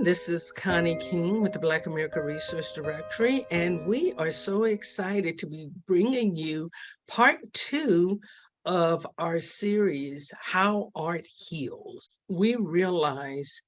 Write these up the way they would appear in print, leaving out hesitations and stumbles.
everyone. This is Connie King with the Black America Research Directory, and we are so excited to be bringing you part two of our series, How Art Heals. We realize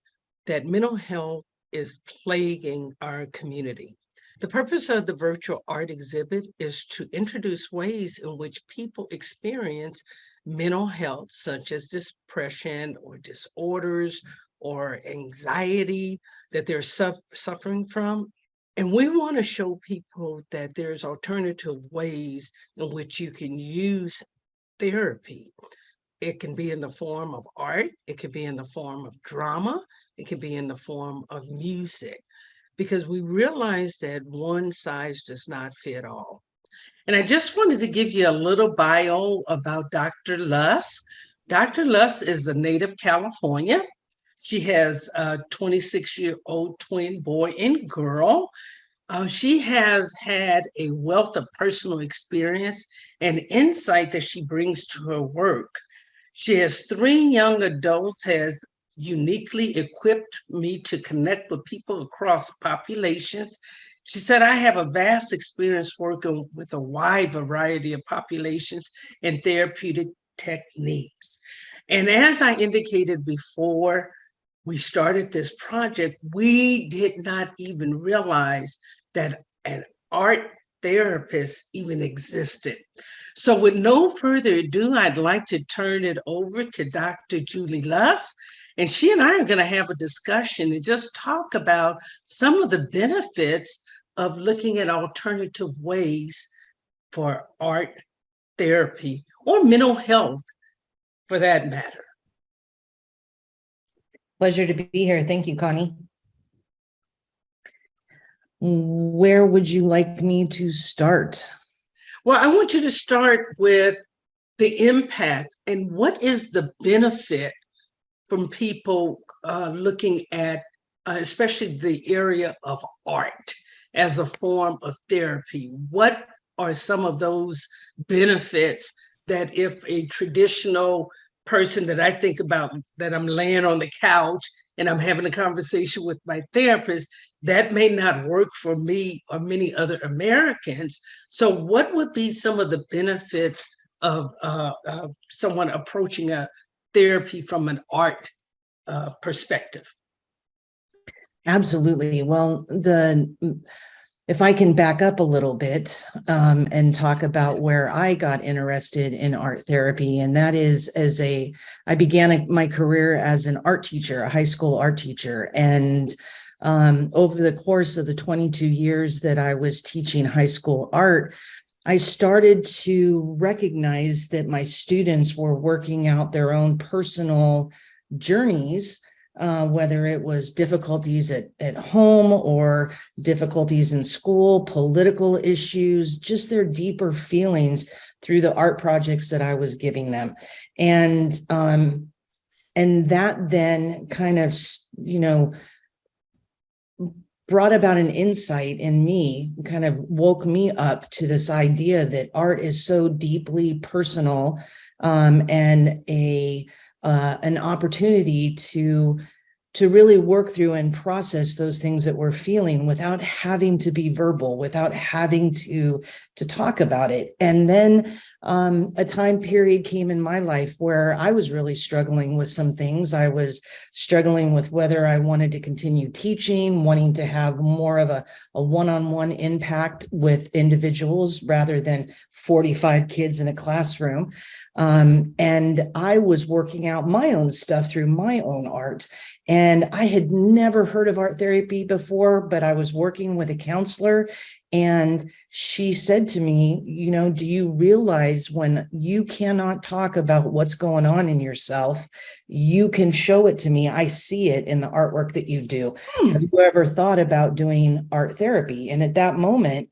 that mental health is plaguing our community. The purpose of the virtual art exhibit is to introduce ways in which people experience mental health, such as depression or disorders or anxiety that they're suffering from. And we want to show people that there's alternative ways in which you can use therapy. It can be in the form of art, it can be in the form of drama, it can be in the form of music, because we realize that one size does not fit all. And I just wanted to give you a little bio about Dr. Lusk. Dr. Lusk is a native California. She has a 26-year-old twin boy and girl. She has had a wealth of personal experience and insight that she brings to her work. She has 3 young adults, has uniquely equipped me to connect with people across populations. She said, I have a vast experience working with a wide variety of populations and therapeutic techniques. And as I indicated before we started this project, we did not even realize that an art therapist even existed. So with no further ado, I'd like to turn it over to Dr. Julie Lusk, and she and I are going to have a discussion and just talk about some of the benefits of looking at alternative ways for art therapy or mental health for that matter. Pleasure to be here. Thank you, Connie. Where would you like me to start? Well, I want you to start with the impact and what is the benefit from people looking at, especially the area of art as a form of therapy. What are some of those benefits that if a traditional person that I think about, that I'm laying on the couch and I'm having a conversation with my therapist, that may not work for me or many other Americans. So what would be some of the benefits of someone approaching a therapy from an art perspective? Absolutely. Well, if I can back up a little bit and talk about where I got interested in art therapy, and that is I began my career as an art teacher, a high school art teacher. And over the course of the 22 years that I was teaching high school art, I started to recognize that my students were working out their own personal journeys, whether it was difficulties at home or difficulties in school, political issues, just their deeper feelings through the art projects that I was giving them. And that then kind of, brought about an insight in me, kind of woke me up to this idea that art is so deeply personal, and an opportunity to really work through and process those things that we're feeling without having to be verbal, without having to talk about it. And then a time period came in my life where I was really struggling with some things. I was struggling with whether I wanted to continue teaching, wanting to have more of a one-on-one impact with individuals rather than 45 kids in a classroom. And I was working out my own stuff through my own art. And I had never heard of art therapy before, but I was working with a counselor, and she said to me, do you realize when you cannot talk about what's going on in yourself, you can show it to me. I see it in the artwork that you do. Have you ever thought about doing art therapy? And at that moment,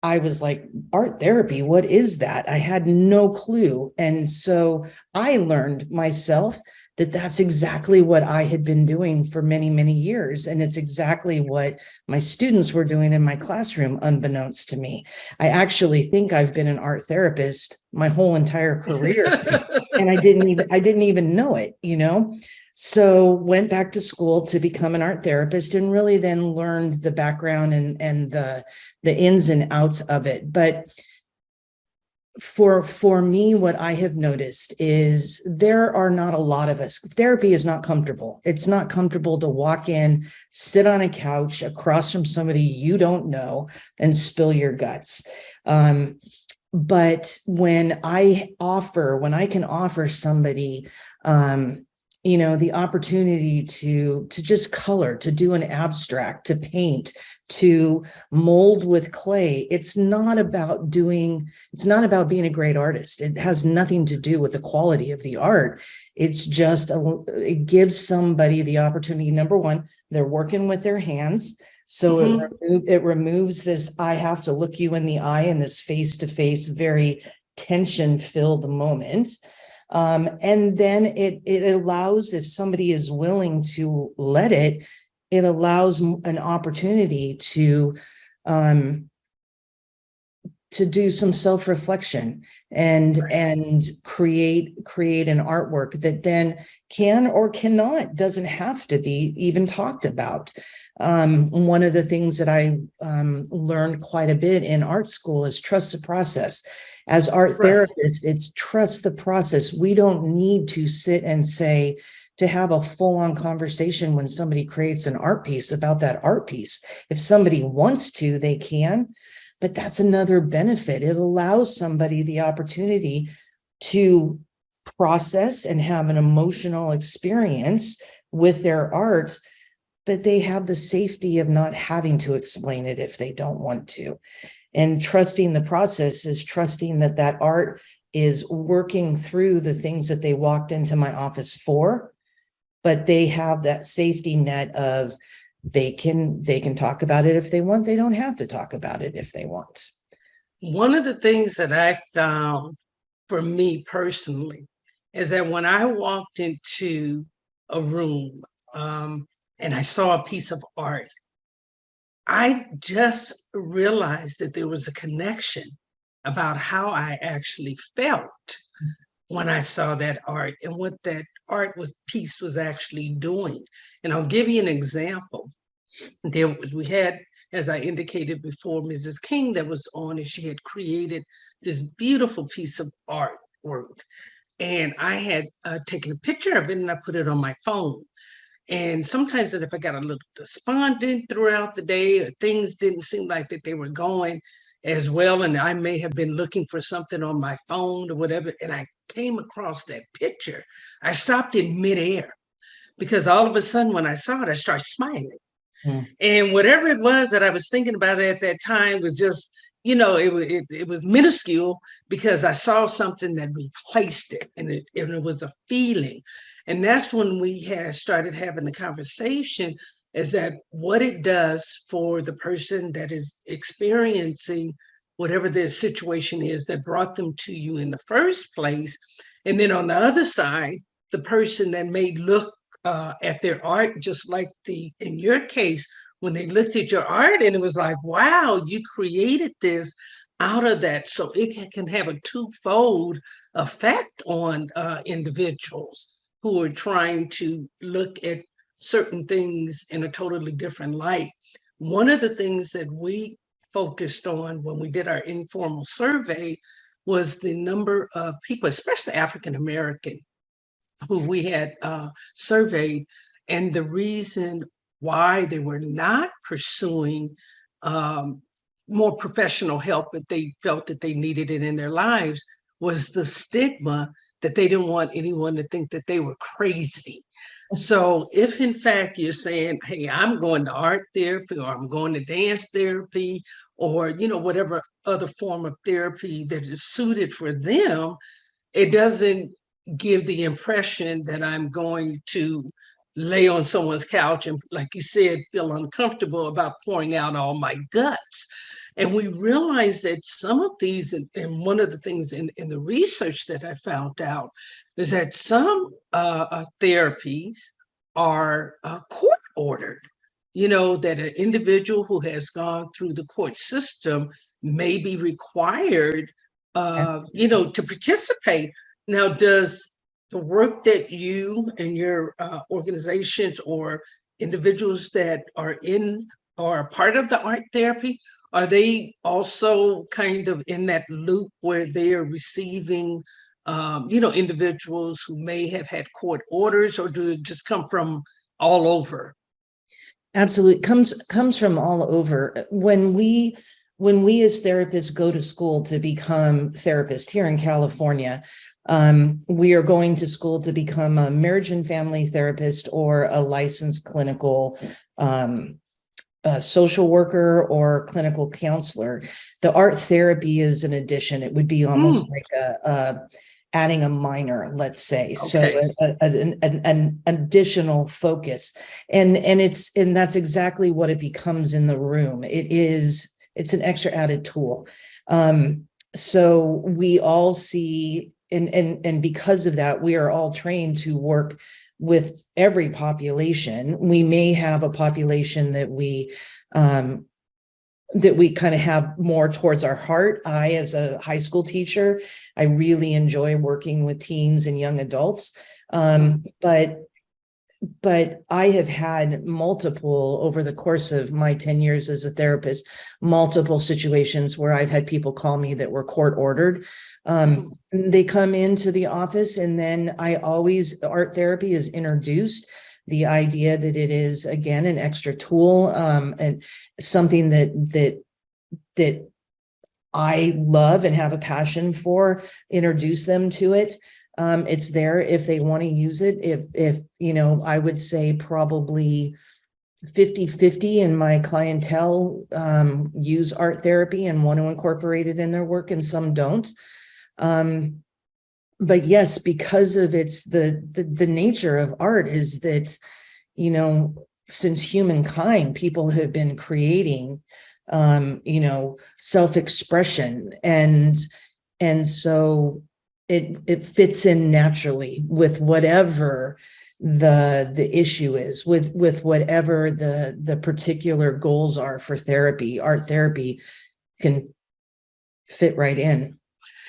I was like, art therapy, what is that? I had no clue. And so I learned myself that that's exactly what I had been doing for many, many years. And it's exactly what my students were doing in my classroom, unbeknownst to me. I actually think I've been an art therapist my whole entire career. And I didn't even know it, So went back to school to become an art therapist, and really then learned the background and the ins and outs of it. But for me, what I have noticed is there are not a lot of us. Therapy is not comfortable. It's not comfortable to walk in, sit on a couch across from somebody you don't know, and spill your guts. But when I can offer somebody, the opportunity to just color, to do an abstract, to paint, to mold with clay, it's not about being a great artist. It has nothing to do with the quality of the art. It's just it gives somebody the opportunity. Number one, they're working with their hands. So it removes this, I have to look you in the eye in this face-to-face, very tension-filled moment. And then it allows, if somebody is willing to let it, it allows an opportunity to do some self-reflection and create an artwork that then can or cannot, doesn't have to be even talked about. One of the things that I learned quite a bit in art school is trust the process. As art therapists, it's trust the process. We don't need to sit and say, to have a full-on conversation when somebody creates an art piece about that art piece. If somebody wants to, they can, but that's another benefit. It allows somebody the opportunity to process and have an emotional experience with their art, but they have the safety of not having to explain it if they don't want to. And trusting the process is trusting that that art is working through the things that they walked into my office for, but they have that safety net of they can talk about it if they want. They don't have to talk about it if they want. One of the things that I found for me personally is that when I walked into a room and I saw a piece of art, I just realized that there was a connection about how I actually felt when I saw that art and what that piece was actually doing. And I'll give you an example. We had, as I indicated before, Mrs. King that was on, and she had created this beautiful piece of artwork. And I had taken a picture of it and I put it on my phone. And sometimes if I got a little despondent throughout the day, or things didn't seem like that they were going as well, and I may have been looking for something on my phone or whatever, and I came across that picture, I stopped in midair because all of a sudden when I saw it, I started smiling. And whatever it was that I was thinking about at that time was just, it was minuscule because I saw something that replaced it, and it was a feeling. And that's when we started having the conversation, is that what it does for the person that is experiencing whatever their situation is that brought them to you in the first place. And then on the other side, the person that may look at their art, just like in your case, when they looked at your art and it was like, wow, you created this out of that. So it can have a twofold effect on individuals who are trying to look at certain things in a totally different light. One of the things that we focused on when we did our informal survey was the number of people, especially African American, who we had surveyed, and the reason why they were not pursuing more professional help, but they felt that they needed it in their lives, was the stigma that they didn't want anyone to think that they were crazy. So if in fact you're saying, hey, I'm going to art therapy, or I'm going to dance therapy, or whatever other form of therapy that is suited for them, it doesn't give the impression that I'm going to lay on someone's couch and, like you said, feel uncomfortable about pouring out all my guts. And we realized that some of these, and one of the things in the research that I found out is that some therapies are court ordered. That an individual who has gone through the court system may be required, to participate. Now, does the work that you and your organizations or individuals that are in or part of the art therapy, are they also kind of in that loop where they are receiving, individuals who may have had court orders, or do it just come from all over? Absolutely, comes from all over. When we as therapists go to school to become therapists here in California, we are going to school to become a marriage and family therapist or a licensed clinical social worker or clinical counselor. The art therapy is an addition. It would be almost like adding a minor, let's say. So Okay. an additional focus, and that's exactly what it becomes in the room. It's an extra added tool. So we all see, and because of that, we are all trained to work with every population. We may have a population that we kind of have more towards our heart. I, as a high school teacher, I really enjoy working with teens and young adults. But I have had multiple, over the course of my 10 years as a therapist, multiple situations where I've had people call me that were court ordered. They come into the office, and then art therapy is introduced. The idea that it is, again, an extra tool, and something that I love and have a passion for, introduce them to it. It's there if they want to use it. If I would say probably 50-50 in my clientele use art therapy and want to incorporate it in their work, and some don't. But yes, because of the nature of art is that, since humankind, people have been creating, self-expression, and so it fits in naturally with whatever the issue is, with whatever the particular goals are for therapy. Art therapy can fit right in.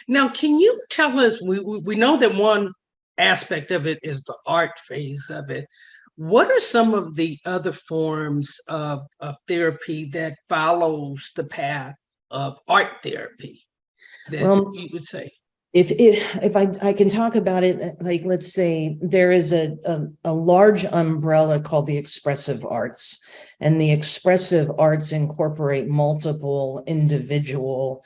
Now, can you tell us, we know that one aspect of it is the art phase of it. What are some of the other forms of therapy that follows the path of art therapy that Well, you would say? if I can talk about it, like, let's say there is a large umbrella called the expressive arts, and the expressive arts incorporate multiple individual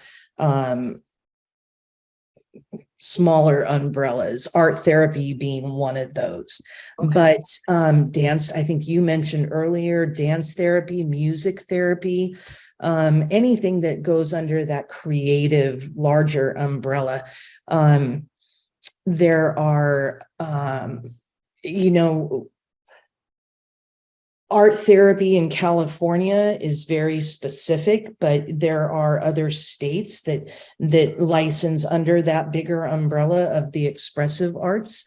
smaller umbrellas, art therapy being one of those. Okay. But dance, I think you mentioned earlier, dance therapy, music therapy, anything that goes under that creative larger umbrella. There are, art therapy in California is very specific, but there are other states that license under that bigger umbrella of the expressive arts.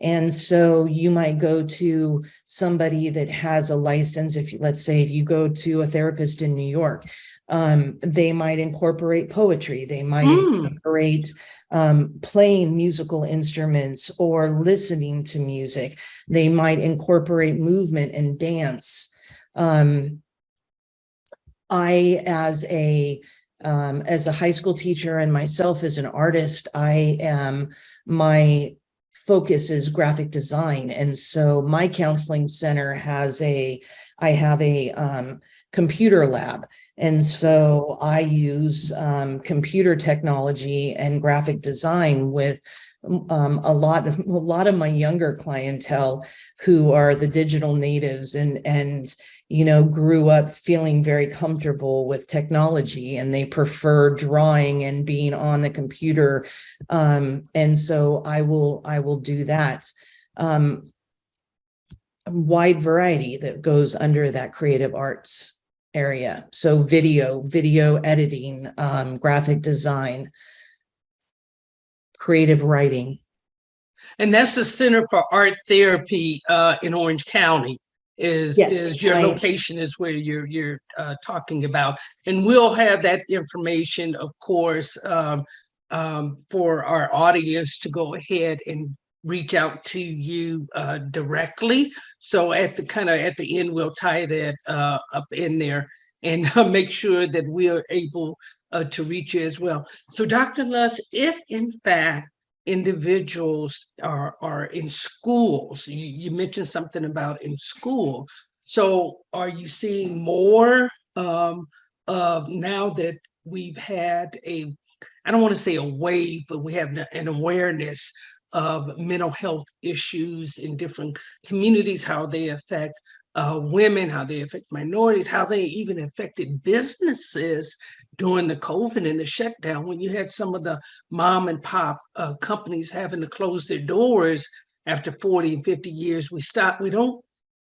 And so you might go to somebody that has a license. Let's say if you go to a therapist in New York, they might incorporate poetry. They might incorporate playing musical instruments or listening to music. They might incorporate movement and dance. I, as a high school teacher and myself as an artist, my focus is graphic design. And so my counseling center I have a computer lab. And so I use computer technology and graphic design with a lot of my younger clientele who are the digital natives and grew up feeling very comfortable with technology, and they prefer drawing and being on the computer. And so I will do that. Wide variety that goes under that creative arts area. So video editing, graphic design, creative writing. And that's the Center for Art Therapy in Orange County. Is your location is where you're talking about, and we'll have that information, of course, for our audience to go ahead and reach out to you directly. So at the end, we'll tie that up in there and make sure that we are able to reach you as well. So Dr. Luss, if in fact individuals are in schools, you mentioned something about in school. So are you seeing more of now that we've had I don't want to say a wave, but we have an awareness of mental health issues in different communities, how they affect women, how they affect minorities, how they even affected businesses during the COVID and the shutdown, when you had some of the mom and pop companies having to close their doors after 40 and 50 years. We don't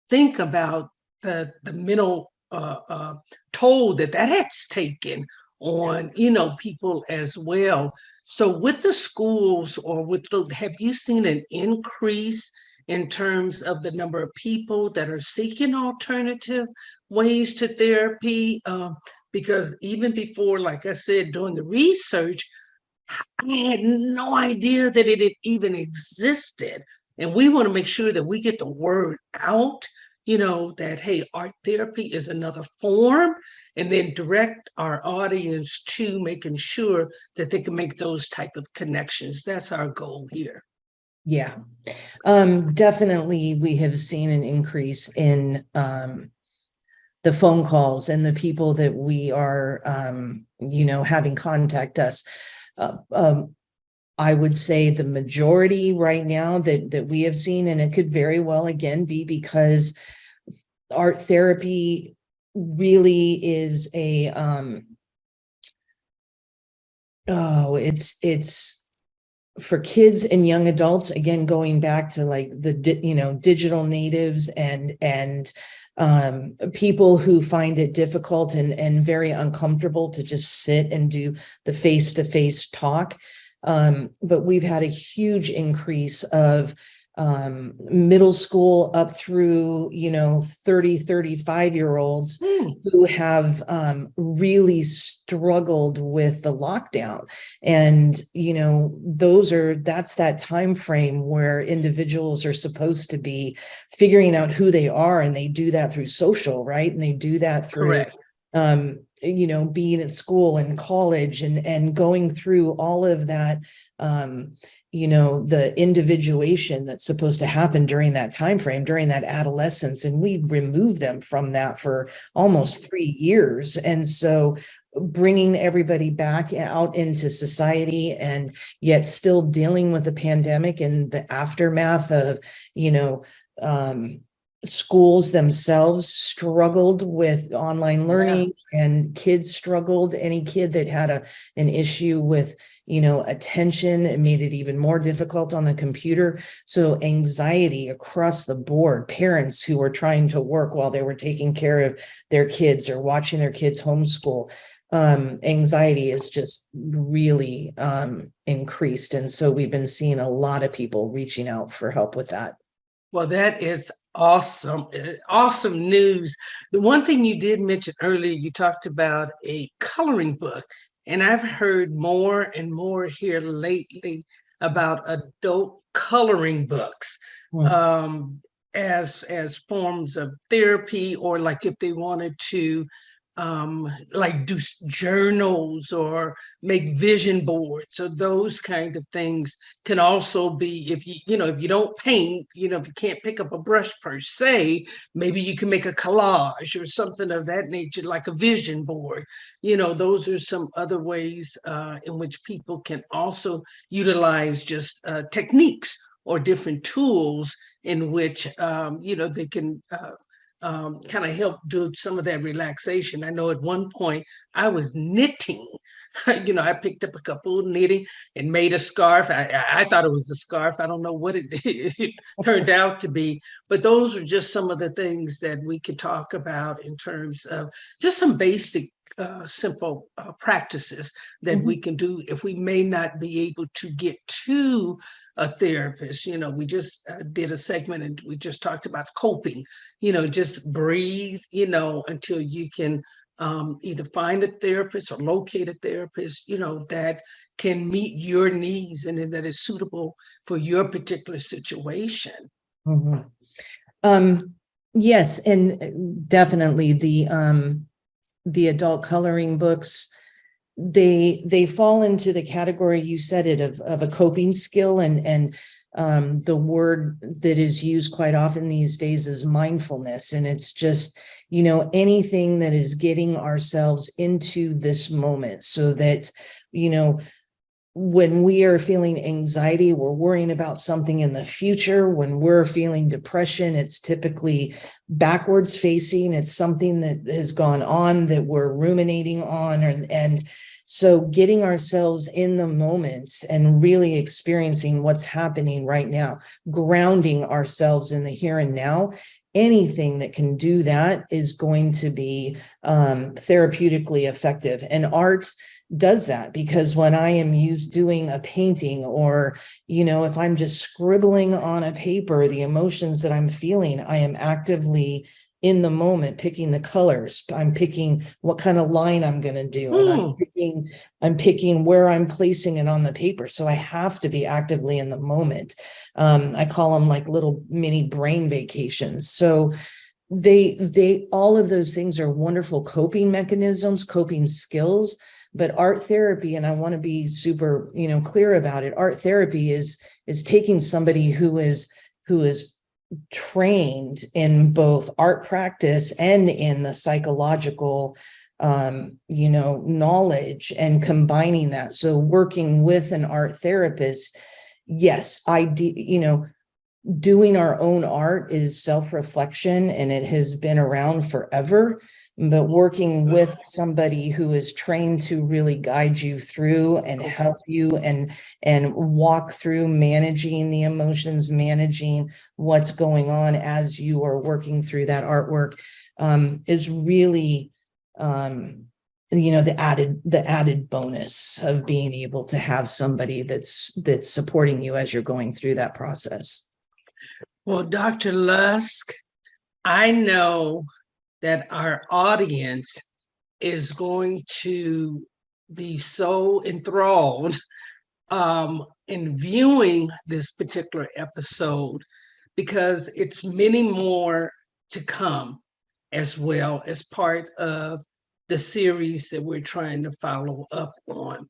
think about the mental toll that has taken on people as well. So with the schools have you seen an increase in terms of the number of people that are seeking alternative ways to therapy? Because even before, like I said, doing the research, I had no idea that it had even existed. And we want to make sure that we get the word out, that, hey, art therapy is another form, and then direct our audience to making sure that they can make those type of connections. That's our goal here. Yeah, definitely. We have seen an increase in the phone calls and the people that we are, having contact us. I would say the majority right now that we have seen, and it could very well again be because art therapy really is it's for kids and young adults, again, going back to like the digital natives and people who find it difficult and very uncomfortable to just sit and do the face-to-face talk. But we've had a huge increase of middle school up through 30, 35-year-olds who have really struggled with the lockdown. And that's that time frame where individuals are supposed to be figuring out who they are, and they do that through social, right? And they do that through being at school and college and going through all of that, the individuation that's supposed to happen during that time frame, during that adolescence. And we remove them from that for almost 3 years. And so bringing everybody back out into society, and yet still dealing with the pandemic and the aftermath of, schools themselves struggled with online learning, and kids struggled. Any kid that had an issue with attention, it made it even more difficult on the computer. So anxiety across the board, parents who were trying to work while they were taking care of their kids or watching their kids homeschool, anxiety is just really increased. And so we've been seeing a lot of people reaching out for help with that. Well, that is awesome. Awesome news. The one thing you did mention earlier, you talked about a coloring book, and I've heard more and more here lately about adult coloring books as forms of therapy, or like if they wanted to like do journals or make vision boards. So those kind of things can also be, if you don't paint, if you can't pick up a brush per se, maybe you can make a collage or something of that nature, like a vision board. Those are some other ways in which people can also utilize just techniques or different tools in which they can kind of help do some of that relaxation. I know at one point I was knitting. I picked up a couple of knitting and made a scarf. I thought it was a scarf. I don't know what it turned out to be, but those are just some of the things that we can talk about in terms of just some basic simple practices that we can do if we may not be able to get to a therapist. We just did a segment and we just talked about coping, just breathe, until you can either find a therapist or locate a therapist, that can meet your needs and that is suitable for your particular situation. Mhm. Yes, and definitely the adult coloring books, they fall into the category, you said it, of a coping skill, and the word that is used quite often these days is mindfulness. And it's just, anything that is getting ourselves into this moment so that, when we are feeling anxiety, we're worrying about something in the future. When we're feeling depression, it's typically backwards facing. It's something that has gone on that we're ruminating on. And so getting ourselves in the moment and really experiencing what's happening right now, grounding ourselves in the here and now, anything that can do that is going to be therapeutically effective. And art does that, because when I am doing a painting, or, if I'm just scribbling on a paper, the emotions that I'm feeling, I am actively in the moment, picking the colors. I'm picking what kind of line I'm going to do. And I'm picking where I'm placing it on the paper. So I have to be actively in the moment. I call them like little mini brain vacations. So they all of those things are wonderful coping mechanisms, coping skills. But art therapy, and I want to be super, clear about it. Art therapy is taking somebody who is trained in both art practice and in the psychological, knowledge, and combining that. So working with an art therapist, yes, doing our own art is self-reflection, and it has been around forever. But working with somebody who is trained to really guide you through and help you and walk through managing the emotions, managing what's going on as you are working through that artwork, is really the added bonus of being able to have somebody that's supporting you as you're going through that process. Well, Dr. Lusk, I know that our audience is going to be so enthralled in viewing this particular episode, because it's many more to come as well as part of the series that we're trying to follow up on.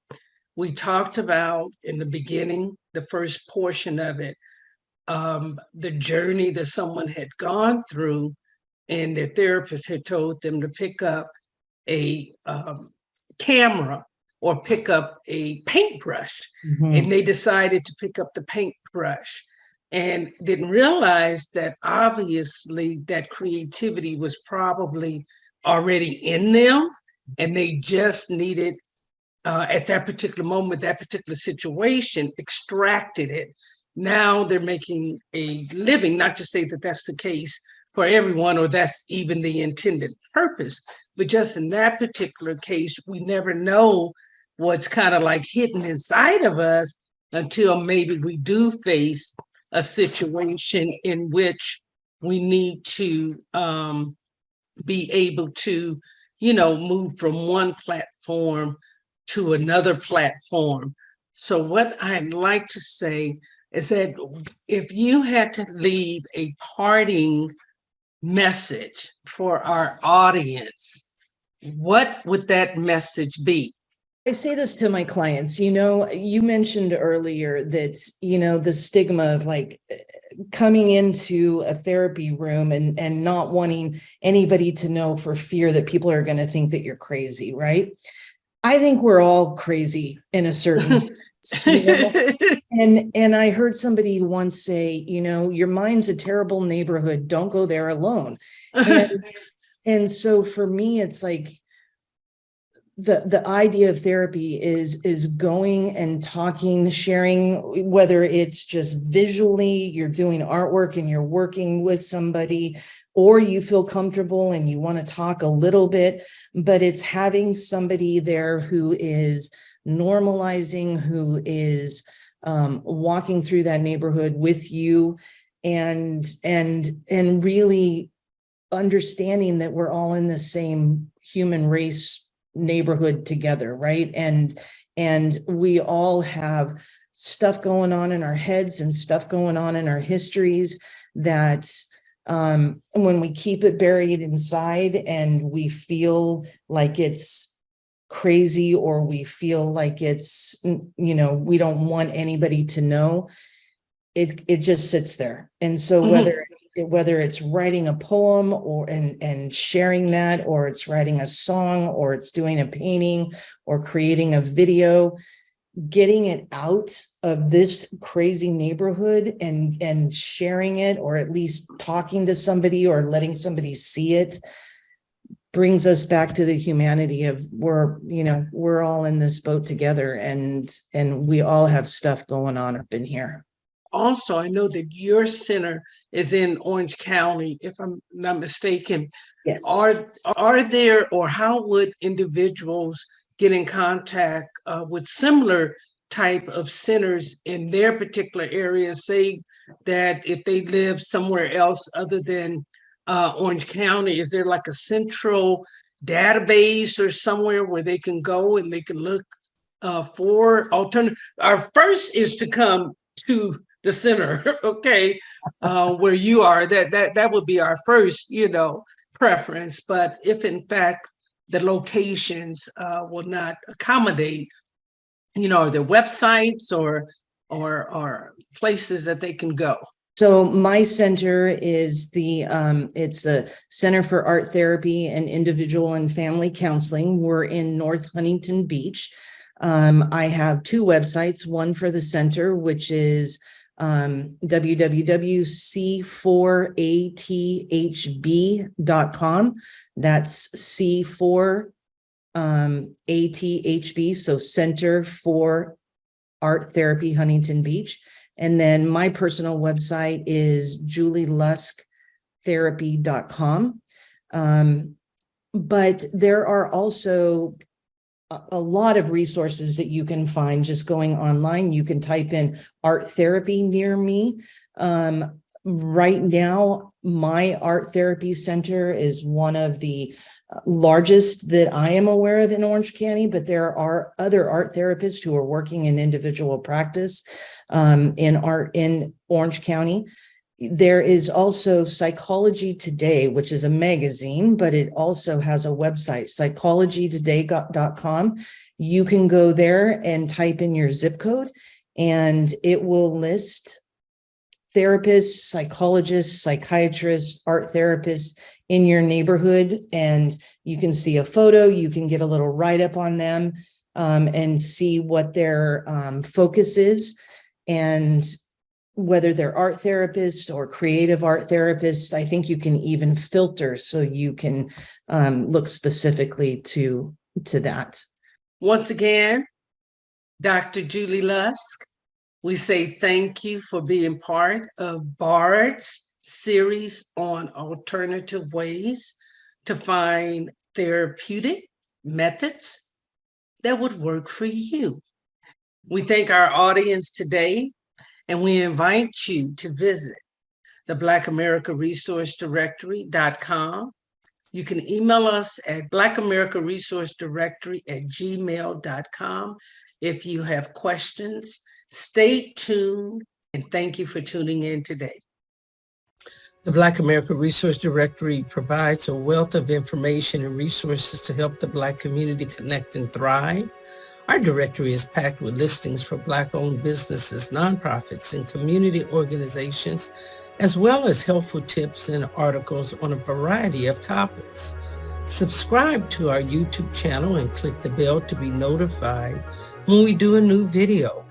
We talked about in the beginning, the first portion of it, the journey that someone had gone through, and their therapist had told them to pick up a camera or pick up a paintbrush. Mhm. And they decided to pick up the paintbrush and didn't realize that obviously that creativity was probably already in them, and they just needed, at that particular moment, that particular situation, extracted it. Now they're making a living. Not to say that that's the case for everyone, or that's even the intended purpose, but just in that particular case, we never know what's kind of like hidden inside of us until maybe we do face a situation in which we need to be able to, move from one platform to another platform. So what I'd like to say is that if you had to leave a parting message for our audience, what would that message be? I say this to my clients, you mentioned earlier that, the stigma of like coming into a therapy room and not wanting anybody to know for fear that people are going to think that you're crazy, right? I think we're all crazy in a certain sense, And I heard somebody once say, your mind's a terrible neighborhood. Don't go there alone. And so for me, it's like the idea of therapy is going and talking, sharing, whether it's just visually, you're doing artwork and you're working with somebody, or you feel comfortable and you want to talk a little bit, but it's having somebody there who is normalizing, who is walking through that neighborhood with you, and really understanding that we're all in the same human race neighborhood together, right? And And we all have stuff going on in our heads and stuff going on in our histories that when we keep it buried inside and we feel like it's crazy, or we feel like it's, we don't want anybody to know, it just sits there. And so whether it's writing a poem and sharing that, or it's writing a song, or it's doing a painting, or creating a video, getting it out of this crazy neighborhood and sharing it, or at least talking to somebody or letting somebody see it, brings us back to the humanity of we're all in this boat together, and we all have stuff going on up in here. Also, I know that your center is in Orange County, if I'm not mistaken. Yes. Are there, or how would individuals get in contact with similar type of centers in their particular area? Say that if they live somewhere else other than Orange County, is there like a central database or somewhere where they can go and they can look for alternative? Our first is to come to the center, okay, where you are. That would be our first, preference. But if in fact the locations will not accommodate, are there websites or places that they can go? So my center is it's the Center for Art Therapy and Individual and Family Counseling. We're in North Huntington Beach. I have two websites, one for the center, which is www.c4athb.com. That's C4 ATHB, so Center for Art Therapy Huntington Beach. And then my personal website is julielusktherapy.com. But there are also a lot of resources that you can find just going online. You can type in art therapy near me. Right now, my art therapy center is one of the largest that I am aware of in Orange County, but there are other art therapists who are working in individual practice in Orange County. There is also Psychology Today, which is a magazine, but it also has a website, psychologytoday.com. You can go there and type in your zip code, and it will list therapists, psychologists, psychiatrists, art therapists in your neighborhood. And you can see a photo, you can get a little write-up on them and see what their focus is, and whether they're art therapists or creative art therapists. I think you can even filter so you can look specifically to that. Once again, Dr. Julie Lusk, we say thank you for being part of BARD's series on alternative ways to find therapeutic methods that would work for you. We thank our audience today, and we invite you to visit the BlackAmericaResourceDirectory.com. You can email us at BlackAmericaResourceDirectory@gmail.com if you have questions. Stay tuned, and thank you for tuning in today. The Black America Resource Directory provides a wealth of information and resources to help the Black community connect and thrive. Our directory is packed with listings for Black-owned businesses, nonprofits, and community organizations, as well as helpful tips and articles on a variety of topics. Subscribe to our YouTube channel and click the bell to be notified when we do a new video.